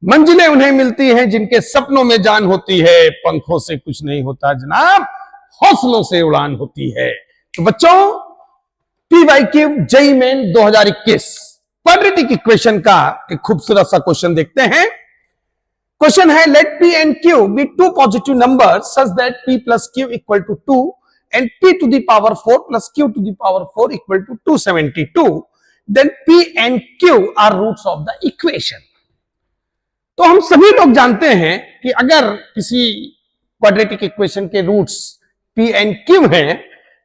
मंजिलें उन्हें मिलती हैं जिनके सपनों में जान होती है, पंखों से कुछ नहीं होता जनाब, हौसलों से उड़ान होती है। तो बच्चों, PYQ JEE main 2021 quadratic equation का एक खूबसूरत सा क्वेश्चन देखते हैं। क्वेश्चन है, late P and Q be two positive numbers such that P plus Q equal to 2 and P to the power 4 plus Q to the power 4 equal to 272, then P and Q are roots of the equation। तो हम सभी लोग जानते हैं कि अगर किसी quadratic equation के रूट्स P and Q हैं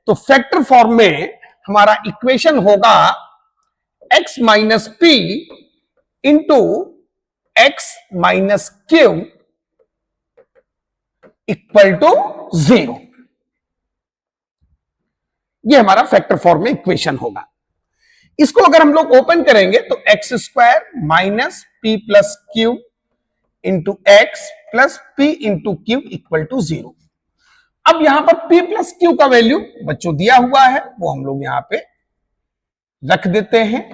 तो फैक्टर फॉर्म में हमारा इक्वेशन होगा x minus P into X minus Q equal to 0। यह हमारा फैक्टर फॉर्म में इक्वेशन होगा। इसको अगर हम लोग ओपन करेंगे तो X square minus P plus Q into X plus P into Q equal to 0। अब यहां पर p प्लस क्यू का वैल्यू बच्चों दिया हुआ है, वो हम लोग यहां पे रख देते हैं।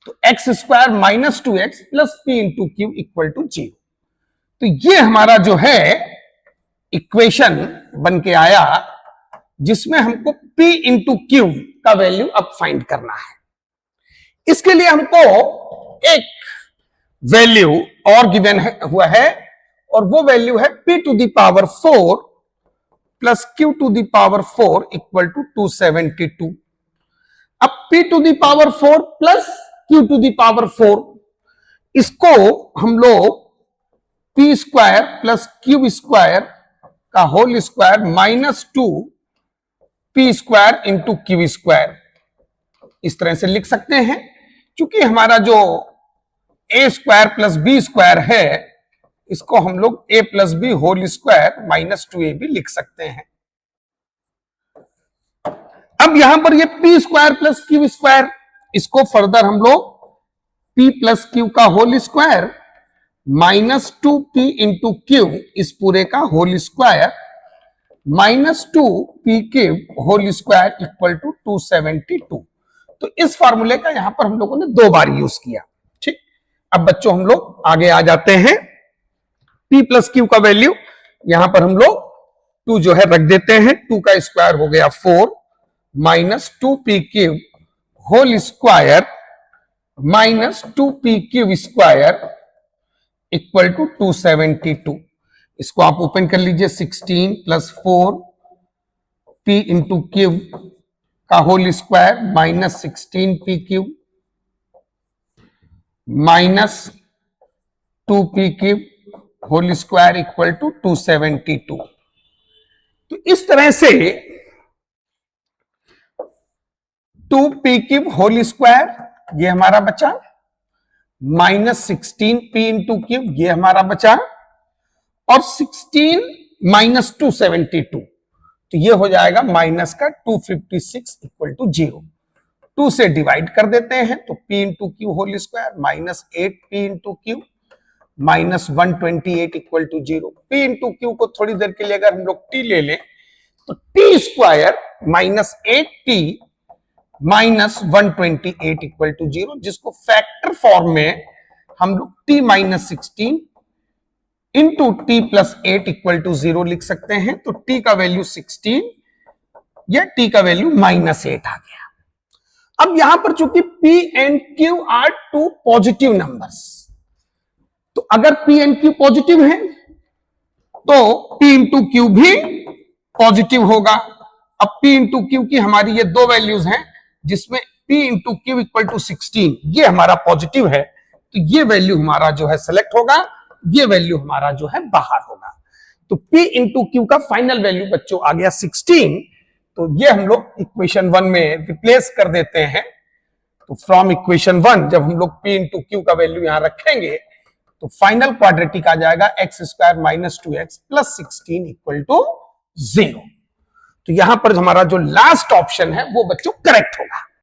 तो X square minus 2x plus P into Q equal to 0। तो ये हमारा जो है इक्वेशन बन के आया, जिसमें हमको p इंटू क्यू का वैल्यू अब फाइंड करना है। इसके लिए हमको एक वैल्यू और गिवन हुआ है, और वो वैल्यू है p to the power 4 plus q to the power 4 equal to 272। अब p to the power 4 plus q to the power 4, इसको हम लोग p square plus Q square का whole square minus 2 p square into q square इस तरह से लिख सकते हैं। क्योंकि हमारा जो a square plus B square है, इसको हम लोग a plus B whole square minus 2ab लिख सकते हैं। अब यहां पर ये p square plus Q square, इसको फर्दर हम लोग p प्लस क्यू का whole square minus 2p into Q इस पूरे का whole square minus 2p cube whole square equal to 272। तो इस फॉर्मूले का यहां पर हम लोगों ने 2 बार यूज किया। ठीक, अब बच्चों हम लोग आगे आ जाते हैं। p प्लस क्यू का वैल्यू यहां पर हम लोग 2 जो है रख देते हैं। 2 का स्क्वायर हो गया 4 minus 2p cube whole square minus 2p cube square equal to 272। इसको आप ओपन कर लीजिए। 16 प्लस 4p इंटू क्यूब का whole square minus 16p cube minus 2p cube whole square equal to 272। तो इस तरह से 2p क्यूब होल स्क्वायर ये हमारा बचा, माइनस 16p इंटू क्यूब ये हमारा बचा, और 16 माइनस 272 तो ये हो जाएगा माइनस का 256 इक्वल टू 0। 2 से डिवाइड कर देते हैं तो p into Q whole square minus 8p into Q minus 128 equal to 0। p into Q को थोड़ी देर के लिए अगर हम लोग t ले लें तो t square minus 8t minus 128 equal to 0, जिसको फैक्टर फॉर्म में हम लोग t minus 16 into T plus 8 equal to 0 लिख सकते हैं। तो t का वैल्यू 16 या t का वैल्यू माइनस 8 आ गया। अब यहां पर चूंकि p and q are 2 positive numbers, तो अगर p एंड q पॉजिटिव है तो p इंटू क्यू भी पॉजिटिव होगा। अब p इंटू क्यू की हमारी ये 2 वैल्यूज हैं, जिसमें p into Q equal to 16 ये हमारा पॉजिटिव है, तो ये वैल्यू हमारा जो है सेलेक्ट होगा, ये वैल्यू हमारा जो है बाहर होगा। तो p इंटू क्यू का फाइनल वैल्यू बच्चों आ गया 16। तो ये हम लोग इक्वेशन 1 में रिप्लेस कर देते हैं। तो फ्रॉम इक्वेशन 1 जब हम लोग p इंटू क्यू का वैल्यू यहां रखेंगे तो फाइनल क्वाड्रेटिक आ जाएगा X square minus 2x plus 16 equal to 0। तो यहां पर हमारा जो लास्ट ऑप्शन है वो बच्चों करेक्ट होगा।